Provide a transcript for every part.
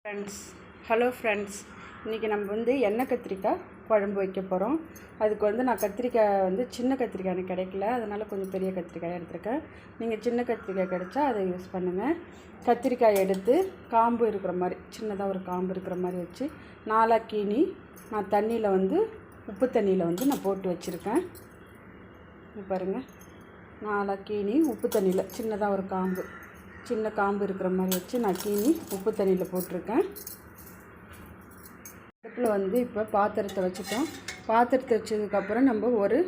Friends, hello friends. இன்றைக்கி நம்ம வந்து எண்ணெய் கத்திரிக்காய் குழம்பு வைக்க போகிறோம். அதுக்கு நான் கத்திரிக்காய் சின்ன கத்திரிக்காய் எனக்கு கிடைக்கல, அதனால் கொஞ்சம் பெரிய கத்திரிக்காய் எடுத்துருக்கேன். நீங்கள் சின்ன கத்திரிக்காய் கிடைச்சா அதை யூஸ் பண்ணுங்கள். கத்திரிக்காய் எடுத்து காம்பு இருக்கிற மாதிரி, சின்னதாக ஒரு காம்பு இருக்கிற மாதிரி வச்சு நாலாக கீனி நான் தண்ணியில் உப்பு தண்ணியில் நான் போட்டு வச்சுருக்கேன். பாருங்கள், நாலாக கீனி உப்பு தண்ணியில் சின்னதாக ஒரு காம்பு, சின்ன காம்பு இருக்கிற மாதிரி வச்சு நான் கீனி உப்பு தண்ணியில் போட்டிருக்கேன். அடுப்பில் இப்போ பாத்திரத்தை வச்சுட்டோம். பாத்திரத்தை வச்சதுக்கப்புறம் நம்ம ஒரு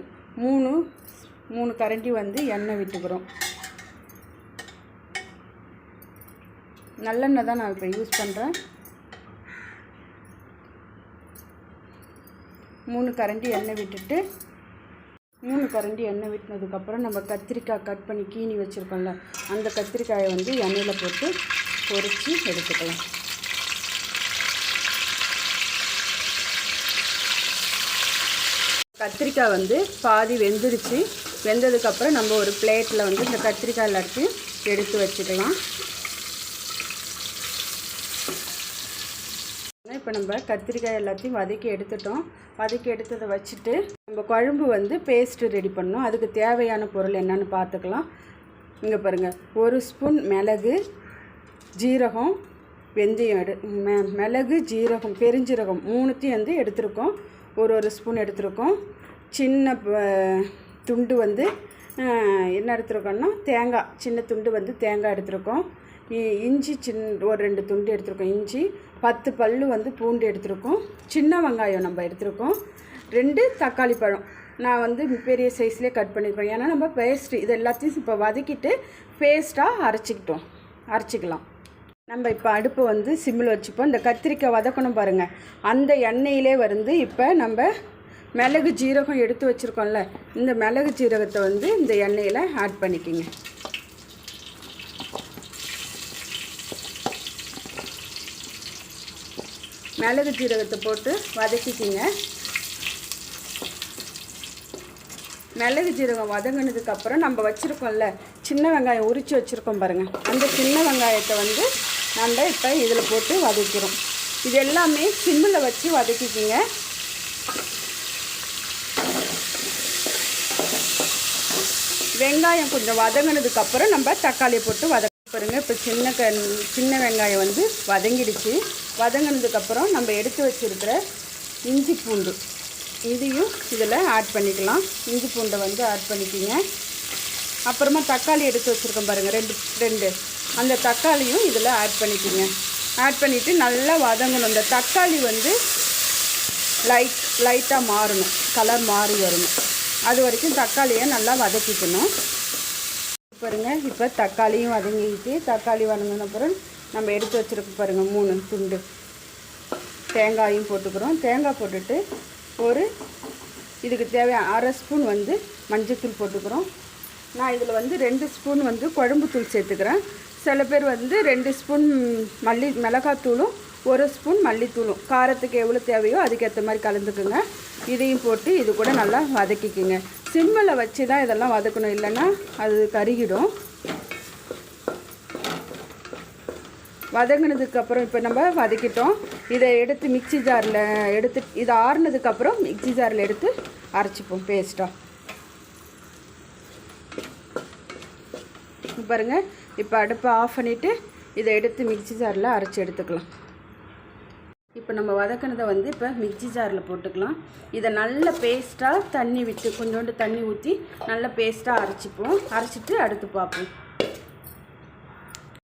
மூணு கரண்டி எண்ணெய் விட்டுக்கிறோம். நல்லெண்ணெய் தான் நான் இப்போ யூஸ் பண்ணுறேன். 3 கரண்டி எண்ணெய் விட்டுட்டு 3 கரண்டி எண்ணெய் விட்டினதுக்கப்புறம் நம்ம கத்திரிக்காய் கட் பண்ணி கீனி வச்சுருக்கோம்ல, அந்த கத்திரிக்காயை எண்ணெயில் போட்டு பொரித்து எடுத்துக்கலாம். கத்திரிக்காய் பாதி வெந்துடுச்சு. வெந்ததுக்கப்புறம் நம்ம ஒரு பிளேட்டில் இந்த கத்திரிக்காய் எல்லாத்தையும் எடுத்து வச்சுக்கலாம். இப்போ நம்ம கத்திரிக்காய் எல்லாத்தையும் வதக்கி எடுத்துட்டோம். வதக்கி எடுத்ததை வச்சுட்டு நம்ம குழம்பு பேஸ்ட்டு ரெடி பண்ணோம். அதுக்கு தேவையான பொருள் என்னென்னு பார்த்துக்கலாம். இங்கே பாருங்கள், 1 ஸ்பூன் மிளகு, ஜீரகம், வெந்தயம், மிளகு, ஜீரகம், பெருஞ்சீரகம் 3த்தையும் எடுத்துருக்கோம். ஒரு ஸ்பூன் எடுத்துருக்கோம். சின்ன துண்டு என்ன எடுத்துருக்கோன்னா தேங்காய், சின்ன துண்டு தேங்காய் எடுத்துருக்கோம். இஞ்சி ஒரு 2 துண்டு எடுத்துருக்கோம். இஞ்சி 10 பல்லு பூண்டு எடுத்துருக்கோம். சின்ன வெங்காயம் நம்ம எடுத்துருக்கோம். 2 தக்காளி பழம் நான் பெரிய சைஸ்லேயே கட் பண்ணியிருக்கோம். ஏன்னா நம்ம பேஸ்ட்டு இது எல்லாத்தையும் இப்போ வதக்கிட்டு பேஸ்ட்டாக அரைச்சிக்கலாம். நம்ம இப்போ அடுப்பை சிம்மில் வச்சுப்போம். இந்த கத்திரிக்காய் வதக்கணும் பாருங்கள், அந்த எண்ணெயிலே இப்போ நம்ம மிளகு ஜீரகம் எடுத்து வச்சுருக்கோம்ல, இந்த மிளகு ஜீரகத்தை இந்த எண்ணெயில் ஆட் பண்ணிக்கோங்க. மிளகு ஜீரகத்தை போட்டு வதக்கிக்கிங்க. மிளகு ஜீரகம் வதங்கினதுக்கப்புறம் நம்ம வச்சுருக்கோம்ல சின்ன வெங்காயம் உரித்து வச்சுருக்கோம் பாருங்கள், அந்த சின்ன வெங்காயத்தை நம்ம இப்போ இதில் போட்டு வதக்கிறோம். இது எல்லாமே சிம்மில் வச்சு வதக்கிக்கிங்க. வெங்காயம் கொஞ்சம் வதங்கினதுக்கப்புறம் நம்ம தக்காளியை போட்டு பாருங்கள். இப்போ சின்ன வெங்காயம் வதங்கிடுச்சு. வதங்கினதுக்கப்புறம் நம்ம எடுத்து வச்சுருக்கிற இஞ்சி பூண்டு இதையும் இதில் ஆட் பண்ணிக்கலாம். இஞ்சி பூண்டை ஆட் பண்ணிக்கிங்க. அப்புறமா தக்காளி எடுத்து வச்சுருக்கோம் பாருங்கள், 2 அந்த தக்காளியும் இதில் ஆட் பண்ணிக்கிங்க. ஆட் பண்ணிவிட்டு நல்லா வதங்கணும். இந்த தக்காளி லைட்டாக மாறணும், கலர் மாறி வரணும். அது வரைக்கும் தக்காளியை நல்லா வதக்கிக்கணும். பாருங்கள், இப்போ தக்காளியும் வதங்கிட்டு, தக்காளி வதங்கின அப்புறம் நம்ம எடுத்து வச்சுருக்க பாருங்கள் 3 துண்டு தேங்காயும் போட்டுக்கிறோம். தேங்காய் போட்டுட்டு இதுக்கு தேவையான 1/2 ஸ்பூன் மஞ்சள்தூள் போட்டுக்கிறோம். நான் இதில் 2 ஸ்பூன் குழம்புத்தூள் சேர்த்துக்கிறேன். சில பேர் 2 ஸ்பூன் மிளகாத்தூளும் 1 ஸ்பூன் மல்லித்தூளும் காரத்துக்கு எவ்வளோ தேவையோ அதுக்கேற்ற மாதிரி கலந்துக்குங்க. இதையும் போட்டு இது கூட நல்லா வதக்கிக்குங்க. சிம்மில் வச்சு தான் இதெல்லாம் வதக்கணும், இல்லைன்னா அது கருகிடும். வதங்கினதுக்கப்புறம் இப்போ நம்ம வதக்கிட்டோம். இதை எடுத்து மிக்சி ஜாரில் இது ஆறுனதுக்கப்புறம் மிக்சி ஜாரில் எடுத்து அரைச்சிப்போம் பேஸ்ட்டாக. பாருங்கள், இப்போ அடுப்பை ஆஃப் பண்ணிவிட்டு இதை எடுத்து மிக்சி ஜாரில் அரைச்சி எடுத்துக்கலாம். இப்போ நம்ம வதக்கினதை இப்போ மிக்சி ஜாரில் போட்டுக்கலாம். இதை நல்ல பேஸ்ட்டாக தண்ணி விட்டு கொஞ்சோண்டு தண்ணி ஊற்றி நல்ல பேஸ்ட்டாக அரைச்சிப்போம். அரைச்சிட்டு அடுத்து பார்ப்போம்.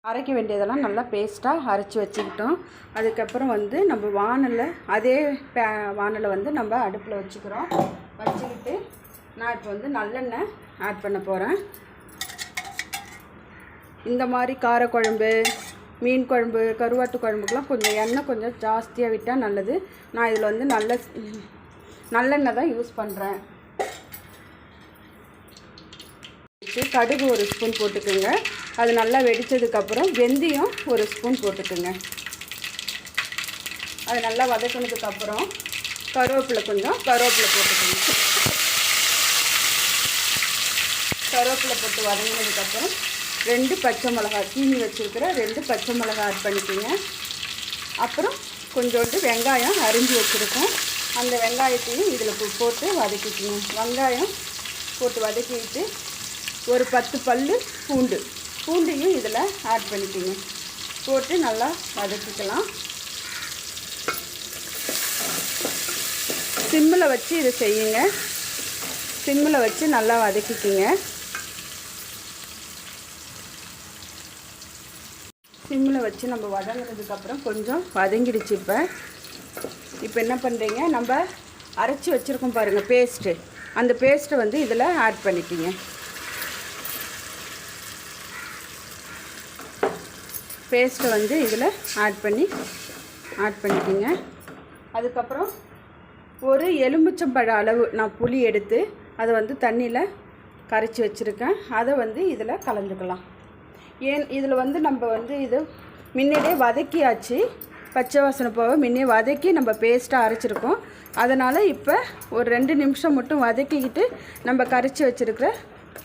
அரைக்க வேண்டியதெல்லாம் நல்லா பேஸ்ட்டாக அரைச்சி வச்சுக்கிட்டோம். அதுக்கப்புறம் நம்ம அதே வானலை நம்ம அடுப்பில் வச்சுக்கிறோம். வச்சுக்கிட்டு நான் இப்போ நல்லெண்ணெய் ஆட் பண்ண போகிறேன். இந்த மாதிரி காரக்குழம்பு, மீன் குழம்பு, கருவாட்டு குழம்புக்கெலாம் கொஞ்சம் எண்ணெய் கொஞ்சம் ஜாஸ்தியாக விட்டால் நல்லது. நான் இதில் நல்லெண்ணெய் தான் யூஸ் பண்ணுறேன். கடுகு 1 ஸ்பூன் போட்டுக்குங்க. அது நல்லா வெடித்ததுக்கப்புறம் வெந்தயம் 1 ஸ்பூன் போட்டுக்குங்க. அது நல்லா வதக்கினதுக்கப்புறம் கருவேப்பிலை போட்டுக்குங்க. கருவேப்பிலை போட்டு வதங்கினதுக்கப்புறம் 2 பச்சை மிளகாய், கீனி வச்சுருக்கிற 2 பச்சை மிளகாய் ஆட் பண்ணிக்கோங்க. அப்புறம் கொஞ்சோண்டு வெங்காயம் அரிஞ்சு வச்சுருக்கோம். அந்த வெங்காயத்தையும் இதில் போட்டு வதக்கிக்கணும். வெங்காயம் போட்டு வதக்கிட்டு ஒரு 10 பல் பூண்டையும் இதில் ஆட் பண்ணிக்கோங்க. போட்டு நல்லா வதக்கிக்கலாம். சிம்மில் வச்சு இதை செய்யுங்க. சிம்மில் வச்சு நல்லா வதக்கிக்கோங்க. சிம்மில் வச்சு நம்ம வதங்கினதுக்கப்புறம் கொஞ்சம் வதங்கிடுச்சு. இப்போ என்ன பண்ணுறீங்க, நம்ம அரைச்சி வச்சுருக்கோம் பாருங்கள் பேஸ்ட்டு, அந்த பேஸ்ட்டை வந்து இதில் ஆட் பண்ணிக்கிங்க. பேஸ்ட்டை வந்து இதில் ஆட் பண்ணிக்கிங்க. அதுக்கப்புறம் ஒரு எலுமிச்சம்பழ அளவு நான் புளி எடுத்து அதை வந்து தண்ணியில் கரைச்சி வச்சுருக்கேன். அதை வந்து இதில் கலந்துக்கலாம். இதில் வந்து நம்ம வந்து இது முன்னாடியே வதக்கியாச்சு, பச்சை வாசனை போக முன்னே வதக்கி நம்ம பேஸ்ட்டாக அரைச்சிருக்கோம். அதனால் இப்போ ஒரு 2 நிமிஷம் மட்டும் வதக்கிக்கிட்டு நம்ம கரைச்சி வச்சுருக்கிற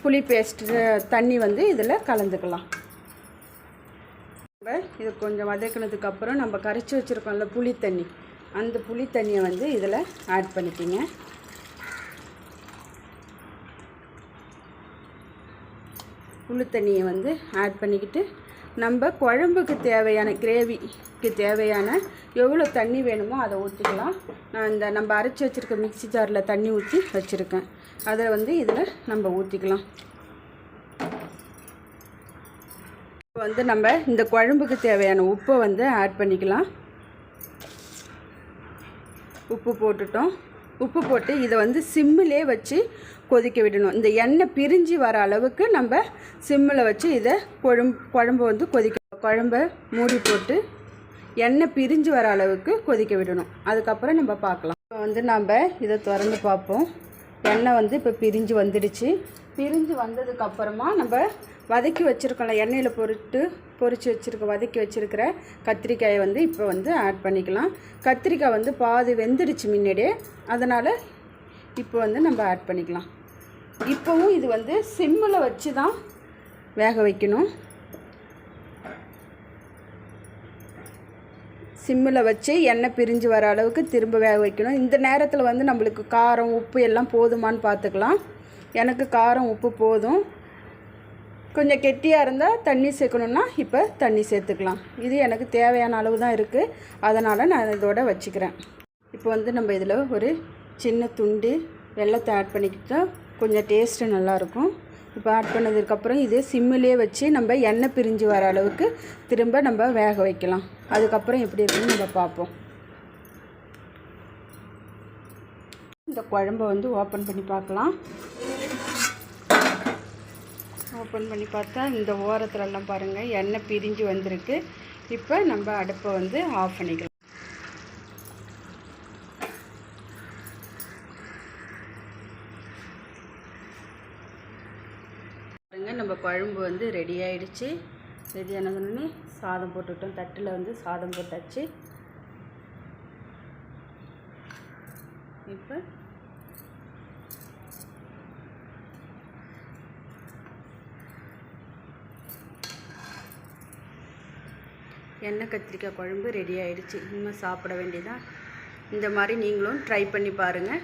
புளி பேஸ்ட்டு தண்ணி வந்து இதில் கலந்துக்கலாம். இது கொஞ்சம் வதக்கினதுக்கப்புறம் நம்ம கரைச்சி வச்சுருக்கோம்ல புளி தண்ணி, அந்த புளி தண்ணியை வந்து இதில் ஆட் பண்ணிக்கிங்க. புளி தண்ணியை வந்து ஆட் பண்ணிக்கிட்டு நம்ம குழம்புக்கு தேவையான கிரேவிக்கு தேவையான எவ்வளோ தண்ணி வேணுமோ அதை ஊற்றிக்கலாம். நான் நம்ம அரைச்சி வச்சுருக்க மிக்ஸி ஜாரில் தண்ணி ஊற்றி வச்சுருக்கேன். அதை வந்து இதில் நம்ம ஊற்றிக்கலாம். வந்து நம்ம இந்த குழம்புக்கு தேவையான உப்பை வந்து ஆட் பண்ணிக்கலாம். உப்பு போட்டுட்டோம். உப்பு போட்டு இதை வந்து சிம்மிலே வச்சு கொதிக்க விடணும். இந்த எண்ணெய் பிரிஞ்சு வர அளவுக்கு நம்ம சிம்மில் வச்சு இதை குழம்பு வந்து குழம்பை மூடி போட்டு எண்ணெய் பிரிஞ்சு வர அளவுக்கு கொதிக்க விடணும். அதுக்கப்புறம் நம்ம பார்க்கலாம். இப்போ வந்து நம்ம இதை திறந்து பார்ப்போம். எண்ணெய் வந்து இப்போ பிரிஞ்சு வந்துடுச்சு. பிரிஞ்சு வந்ததுக்கப்புறமா நம்ம வதக்கி வச்சுருக்கோம்ல, எண்ணெயில் பொரிச்சு வதக்கி வச்சுருக்கிற கத்திரிக்காயை வந்து இப்போ வந்து ஆட் பண்ணிக்கலாம். கத்திரிக்காய் வந்து பாதி வெந்துடுச்சு முன்னாடியே, அதனால் இப்போ வந்து நம்ம ஆட் பண்ணிக்கலாம். இப்போவும் இது வந்து சிம்மில் வச்சு தான் வேக வைக்கணும். சிம்மில் வச்சு எண்ணெய் பிரிஞ்சு வர அளவுக்கு திரும்ப வேக வைக்கணும். இந்த நேரத்தில் வந்து நம்மளுக்கு காரம் உப்பு எல்லாம் போதுமான்னு பார்த்துக்கலாம். எனக்கு காரம் உப்பு போதும். கொஞ்சம் கெட்டியாக இருந்தால் தண்ணி சேர்க்கணுன்னா இப்போ தண்ணி சேர்த்துக்கலாம். இது எனக்கு தேவையான அளவு தான் இருக்குது, அதனால் நான் இதோட வச்சுக்கிறேன். இப்போ வந்து நம்ம இதில் ஒரு சின்ன துண்டு வெல்லத்தை ஆட் பண்ணிக்கிட்டால் கொஞ்சம் டேஸ்ட்டு நல்லாயிருக்கும். இப்போ ஆட் பண்ணதுக்கப்புறம் இது சிம்மிலே வச்சு நம்ம எண்ணெய் பிரிஞ்சு வர அளவுக்கு திரும்ப நம்ம வேக வைக்கலாம். அதுக்கப்புறம் எப்படி இருக்குன்னு நம்ம பார்ப்போம். இந்த குழம்பை வந்து ஓப்பன் பண்ணி பார்க்கலாம். ஓப்பன் பண்ணி பார்த்தா இந்த ஓரத்துலலாம் பாருங்கள் எண்ணெய் பிரிஞ்சு வந்திருக்கு. இப்போ நம்ம அடுப்பை வந்து ஆஃப் பண்ணிக்கலாம். பாருங்கள் நம்ம குழம்பு வந்து ரெடி ஆகிடுச்சு. ரெடியானதுன்னு சாதம் போட்டுவிட்டோம். தட்டில் வந்து சாதம் போட்டாச்சு. இப்போ எண்ணெய் கத்திரிக்காய் குழம்பு ரெடி ஆகிடுச்சு. இன்னும் சாப்பிட வேண்டியதான். இந்த மாதிரி நீங்களும் ட்ரை பண்ணி பாருங்கள்.